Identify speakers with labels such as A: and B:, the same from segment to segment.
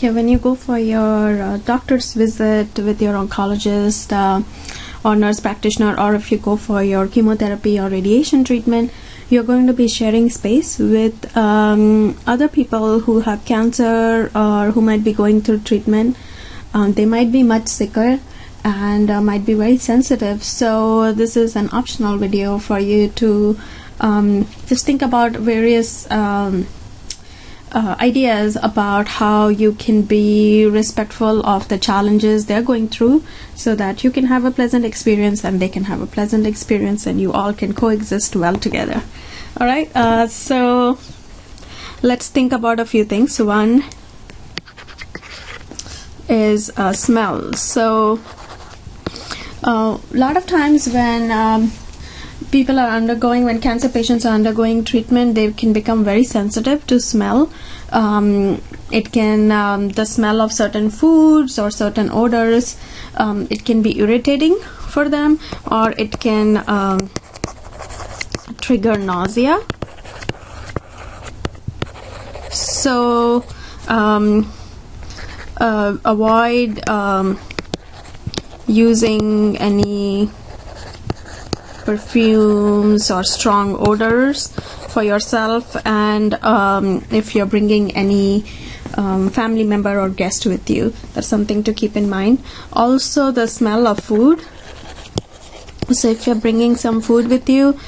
A: Okay, when you go for your doctor's visit with your oncologist or nurse practitioner, or if you go for your chemotherapy or radiation treatment, you're going to be sharing space with other people who have cancer or who might be going through treatment. They might be much sicker and might be very sensitive. So this is an optional video for you to just think about various ideas about how you can be respectful of the challenges they're going through, so that you can have a pleasant experience and they can have a pleasant experience and you all can coexist well together. All right, so let's think about a few things. One is smell. So a lot of times when people are when cancer patients are undergoing treatment, they can become very sensitive to smell. It can, the smell of certain foods or certain odors, it can be irritating for them, or it can trigger nausea. So avoid using any perfumes or strong odors for yourself, and if you're bringing any family member or guest with you, that's something to keep in mind. Also, the smell of food. So if you're bringing some food with you,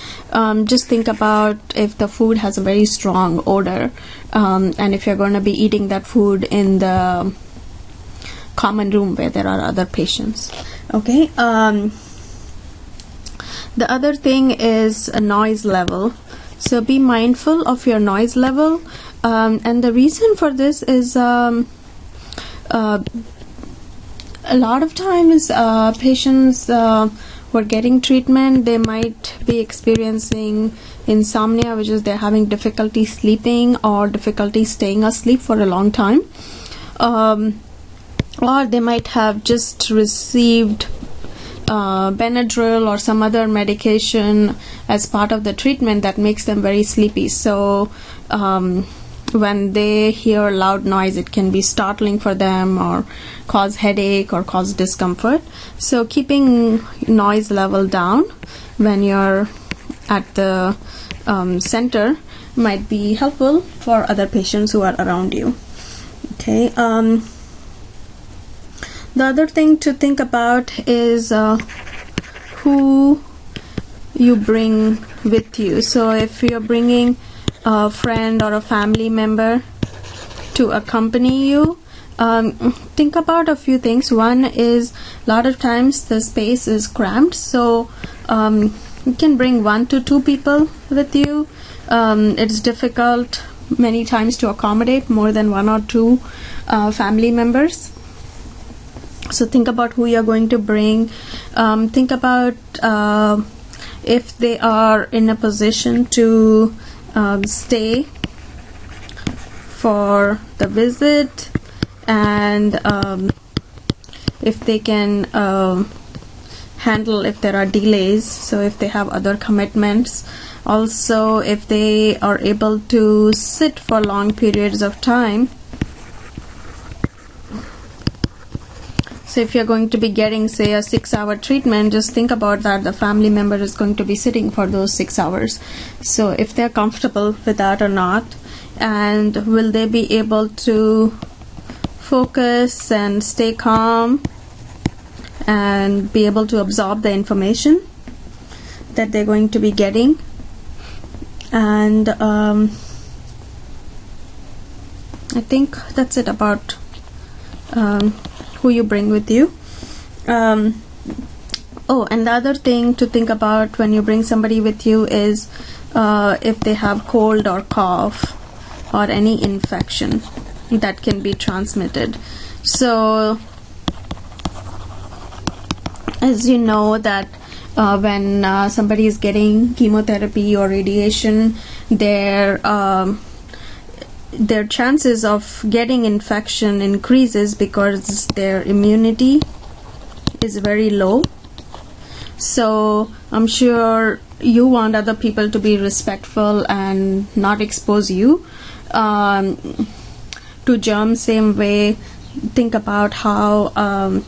A: just think about if the food has a very strong odor, and if you're going to be eating that food in the common room where there are other patients. Okay. The other thing is a noise level. So be mindful of your noise level, and the reason for this is a lot of times patients who are getting treatment, they might be experiencing insomnia, which is they're having difficulty sleeping or difficulty staying asleep for a long time, or they might have just received Benadryl or some other medication as part of the treatment that makes them very sleepy. So when they hear loud noise, it can be startling for them or cause headache or cause discomfort. So keeping noise level down when you're at the center might be helpful for other patients who are around you. Okay. The other thing to think about is who you bring with you. So if you're bringing a friend or a family member to accompany you, think about a few things. One is, a lot of times the space is cramped, so you can bring 1 to 2 people with you. It's difficult many times to accommodate more than 1 or 2 family members. So think about who you're going to bring. Think about if they are in a position to stay for the visit, and if they can handle if there are delays, so if they have other commitments. Also, if they are able to sit for long periods of time. So if you're going to be getting, say, a 6-hour treatment, just think about that the family member is going to be sitting for those 6 hours. So if they're comfortable with that or not, and will they be able to focus and stay calm and be able to absorb the information that they're going to be getting. And I think that's it about who you bring with you. Oh, and the other thing to think about when you bring somebody with you is if they have cold or cough or any infection that can be transmitted. So as you know that when somebody is getting chemotherapy or radiation, their chances of getting infection increases because their immunity is very low. So I'm sure you want other people to be respectful and not expose you. to germs, same way, think about how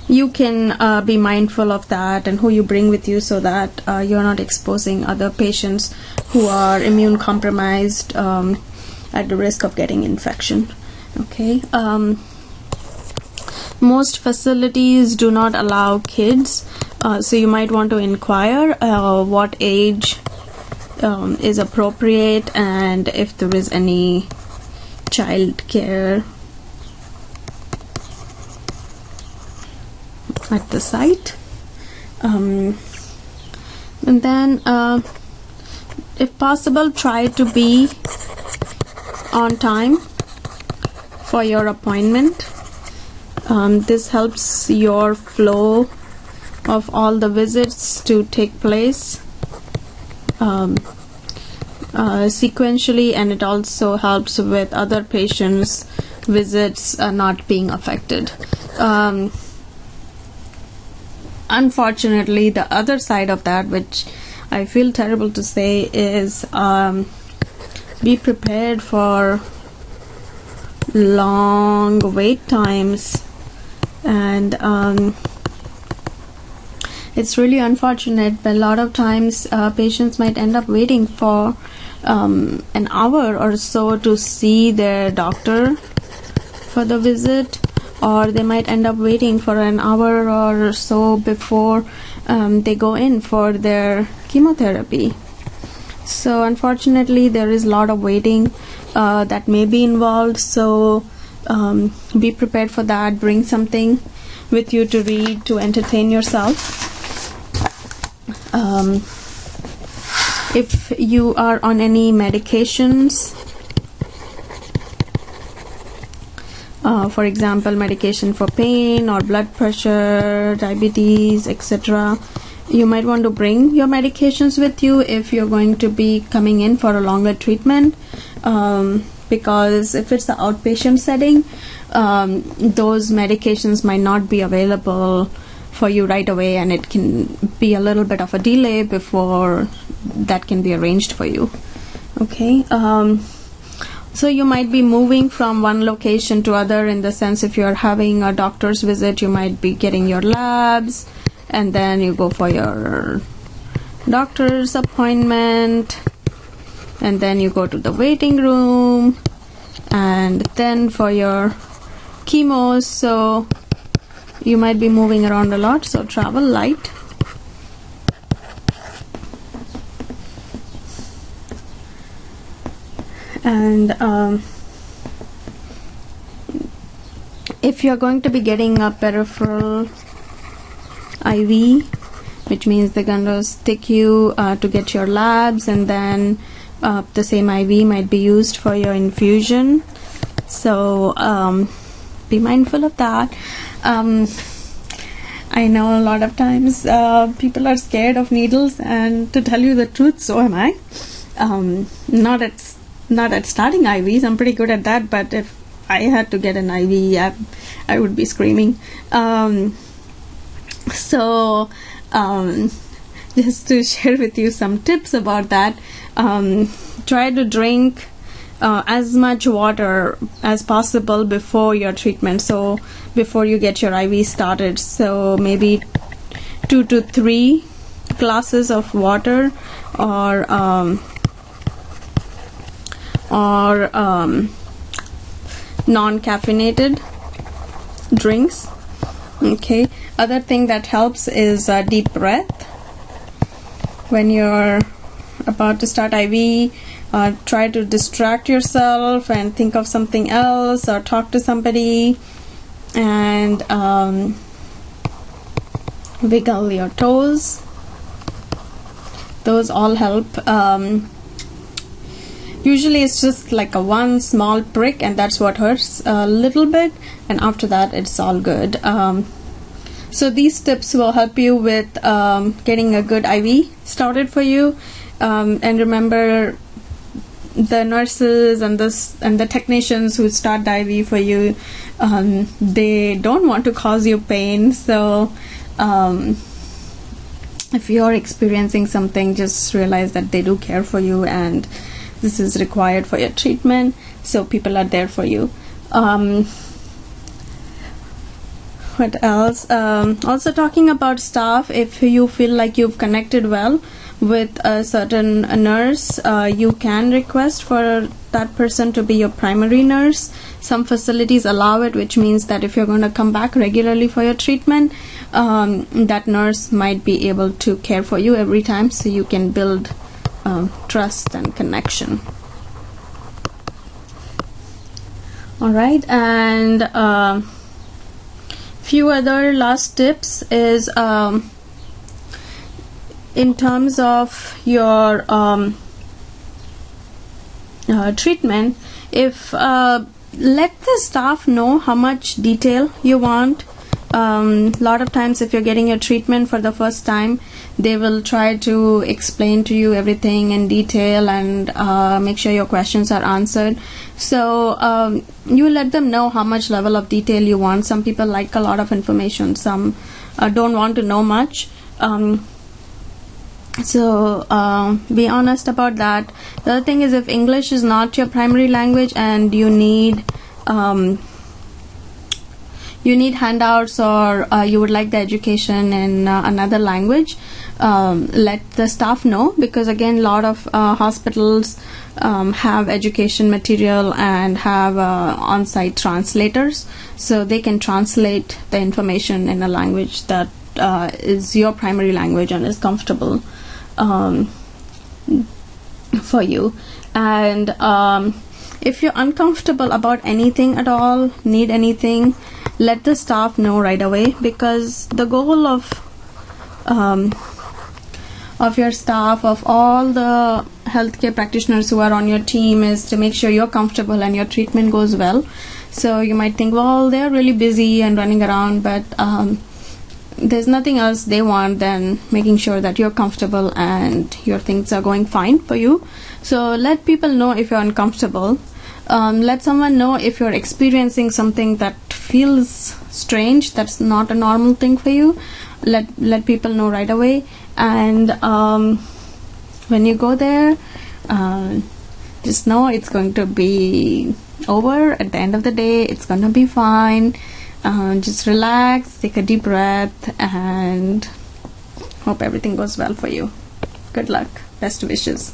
A: you can be mindful of that and who you bring with you, so that you're not exposing other patients who are immune compromised at the risk of getting infection. Okay. Most facilities do not allow kids, so you might want to inquire what age is appropriate and if there is any child care at the site. And then if possible, try to be on time for your appointment. This helps your flow of all the visits to take place sequentially, and it also helps with other patients' visits not being affected. Unfortunately, the other side of that, which I feel terrible to say, is be prepared for long wait times, and it's really unfortunate, but a lot of times patients might end up waiting for an hour or so to see their doctor for the visit, or they might end up waiting for an hour or so before they go in for their chemotherapy. So unfortunately, there is a lot of waiting that may be involved, so be prepared for that. Bring something with you to read, to entertain yourself. If you are on any medications, for example, medication for pain or blood pressure, diabetes, etc., you might want to bring your medications with you if you're going to be coming in for a longer treatment, because if it's the outpatient setting, those medications might not be available for you right away, and it can be a little bit of a delay before that can be arranged for you. Okay. So you might be moving from one location to other, in the sense if you're having a doctor's visit, you might be getting your labs, and then you go for your doctor's appointment, and then you go to the waiting room, and then for your chemo. So you might be moving around a lot, so travel light. And if you're going to be getting a peripheral IV, which means they're going to stick you to get your labs, and then the same IV might be used for your infusion. So be mindful of that. I know a lot of times people are scared of needles, and to tell you the truth, so am I. Not at starting IVs, I'm pretty good at that, but if I had to get an IV, I would be screaming. So just to share with you some tips about that, try to drink as much water as possible before your treatment, so before you get your IV started. So maybe 2 to 3 glasses of water, or non-caffeinated drinks. Okay. Other thing that helps is deep breath. When you're about to start IV, try to distract yourself and think of something else, or talk to somebody, and wiggle your toes. Those all help. Usually it's just like a one small prick, and that's what hurts a little bit, and after that it's all good. So these tips will help you with getting a good IV started for you. And remember, the nurses and the technicians who start the IV for you, they don't want to cause you pain. So if you're experiencing something, just realize that they do care for you, and this is required for your treatment. so people are there for you. What else? Also talking about staff, if you feel like you've connected well with a certain nurse, you can request for that person to be your primary nurse. Some facilities allow it, which means that if you're going to come back regularly for your treatment, that nurse might be able to care for you every time, so you can build trust and connection. Alright, and few other last tips is in terms of your treatment, if let the staff know how much detail you want. Lot of times if you're getting your treatment for the first time, they will try to explain to you everything in detail and make sure your questions are answered. So you let them know how much level of detail you want. Some people like a lot of information, some don't want to know much. So be honest about that. The other thing is, if English is not your primary language and you need handouts, or you would like the education in another language, let the staff know, because again, a lot of hospitals have education material and have on-site translators, so they can translate the information in a language that is your primary language and is comfortable for you. And if you're uncomfortable about anything at all, need anything, let the staff know right away, because the goal of your staff, of all the healthcare practitioners who are on your team, is to make sure you're comfortable and your treatment goes well. So you might think, well, they're really busy and running around, but there's nothing else they want than making sure that you're comfortable and your things are going fine for you. So let people know if you're uncomfortable. Let someone know if you're experiencing something that feels strange, that's not a normal thing for you. Let people know right away. And when you go there, just know it's going to be over at the end of the day. It's going to be fine. Just relax, take a deep breath, and hope everything goes well for you. Good luck. Best wishes.